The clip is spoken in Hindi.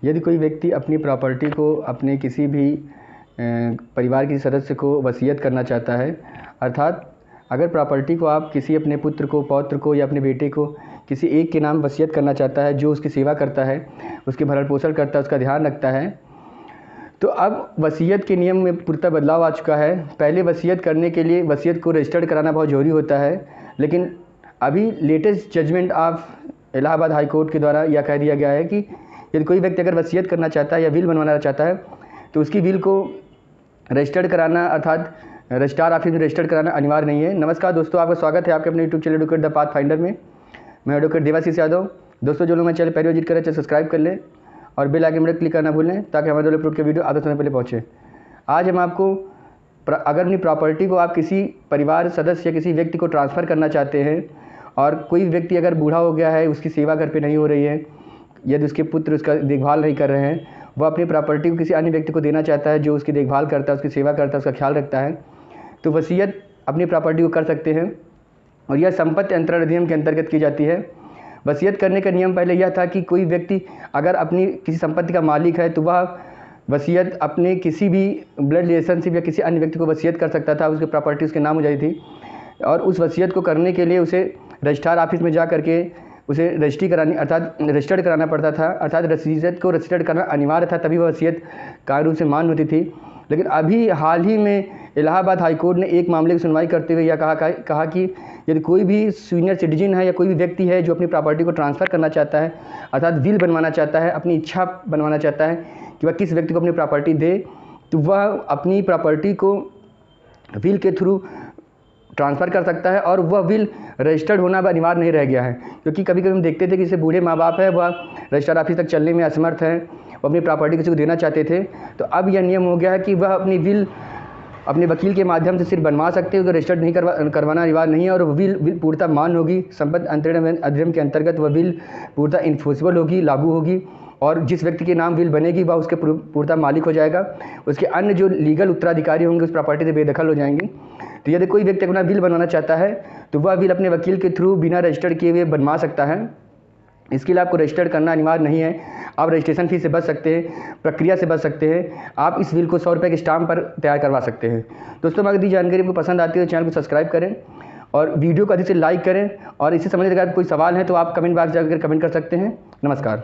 यदि कोई व्यक्ति अपनी प्रॉपर्टी को अपने किसी भी परिवार के सदस्य को वसीयत करना चाहता है, अर्थात अगर प्रॉपर्टी को आप किसी अपने पुत्र को, पौत्र को या अपने बेटे को किसी एक के नाम वसीयत करना चाहता है, जो उसकी सेवा करता है, उसकी भरण पोषण करता है, उसका ध्यान रखता है, तो अब वसीयत के नियम में पूर्णतः बदलाव आ चुका है। पहले वसीयत करने के लिए वसीयत को रजिस्टर्ड कराना बहुत ज़रूरी होता है, लेकिन अभी latest judgment of Allahabad high court के द्वारा यह कह दिया गया है कि यदि कोई व्यक्ति अगर वसीयत करना चाहता है या विल बनवाना चाहता है तो उसकी विल को रजिस्टर्ड कराना अर्थात रजिस्ट्रार ऑफिस में रजिस्टर्ड कराना अनिवार्य नहीं है। नमस्कार दोस्तों, आपका स्वागत है आपके अपने YouTube channel advocate the path finder में। मैं एडवोकेट देवाशीष यादव। दोस्तों, जो लोग मैं चैनल पहले विजिट करें चैनल सब्सक्राइब कर लें और बेल आइकन में क्लिक करना भूलें ताकि हमारे द्वारा अपलोड के वीडियो आधे समय पहले पहुँचे। आज हम आपको अगर अपनी प्रॉपर्टी को आप किसी परिवार सदस्य या किसी व्यक्ति को ट्रांसफ़र करना चाहते हैं और कोई व्यक्ति अगर बूढ़ा हो गया है, उसकी सेवा घर पे नहीं हो रही है, यदि उसके पुत्र उसका देखभाल नहीं कर रहे हैं, वह अपनी प्रॉपर्टी को किसी अन्य व्यक्ति को देना चाहता है जो उसकी देखभाल करता है, उसकी सेवा करता है, उसका ख्याल रखता है, तो वसीयत अपनी प्रॉपर्टी को कर सकते हैं और यह संपत्ति अंतरण अधिनियम के अंतर्गत की जाती है। वसीयत करने का नियम पहले यह था कि कोई व्यक्ति अगर अपनी किसी संपत्ति का मालिक है तो वह वसीयत अपने किसी भी ब्लड रिलेशनशिप या किसी अन्य व्यक्ति को वसीयत कर सकता था, उसकी प्रॉपर्टी उसके नाम हो जाती थी और उस वसीयत को करने के लिए उसे रजिस्ट्रार ऑफिस में जा करके उसे रजिस्ट्री करानी अर्थात रजिस्टर्ड कराना पड़ता था, अर्थात वसीयत को रजिस्टर्ड करना अनिवार्य था, तभी वह वसीयत कानूनी रूप से मान्य होती थी। लेकिन अभी हाल ही में इलाहाबाद हाई कोर्ट ने एक मामले की सुनवाई करते हुए यह कहा कि यदि कोई भी सीनियर सिटीजन है या कोई भी व्यक्ति है जो अपनी प्रॉपर्टी को ट्रांसफ़र करना चाहता है, अर्थात विल बनवाना चाहता है, अपनी इच्छा बनवाना चाहता है कि वह किस व्यक्ति को अपनी प्रॉपर्टी दे, तो वह अपनी प्रॉपर्टी को विल के थ्रू ट्रांसफ़र कर सकता है और वह विल रजिस्टर्ड होना अब अनिवार्य नहीं रह गया है। क्योंकि कभी कभी हम देखते थे कि जैसे बूढ़े माँ बाप है, वह रजिस्ट्रार ऑफिस तक चलने में असमर्थ हैं, वो अपनी प्रॉपर्टी किसी को देना चाहते थे, तो अब यह नियम हो गया है कि वह अपनी विल अपने वकील के माध्यम से सिर्फ बनवा सकते हैं, रजिस्टर्ड नहीं करवाना अनिवार्य नहीं है और विल पूर्णतः मान्य होगी। संपत्ति अंतरण अधिनियम के अंतर्गत वह विल पूर्णतः इन्फोर्सिबल होगी, लागू होगी और जिस व्यक्ति के नाम विल बनेगी वह उसके पूर्णतः मालिक हो जाएगा। उसके अन्य जो लीगल उत्तराधिकारी होंगे उस प्रॉपर्टी से बेदखल हो जाएंगे। तो यदि कोई व्यक्ति अपना विल बनवाना चाहता है तो वह विल अपने वकील के थ्रू बिना रजिस्टर्ड किए हुए बनवा सकता है। इसके लिए आपको रजिस्टर्ड करना अनिवार्य नहीं है। आप रजिस्ट्रेशन फीस से बच सकते हैं, प्रक्रिया से बच सकते हैं। आप इस विल को 100 रुपये के स्टाम्प पर तैयार करवा सकते हैं। दोस्तों, अगर दी जानकारी आपको पसंद आती है तो चैनल को सब्सक्राइब करें और वीडियो को अधिक से लाइक करें और इससे संबंधित अगर कोई सवाल है तो आप कमेंट बॉक्स जाकर कमेंट कर सकते हैं। नमस्कार।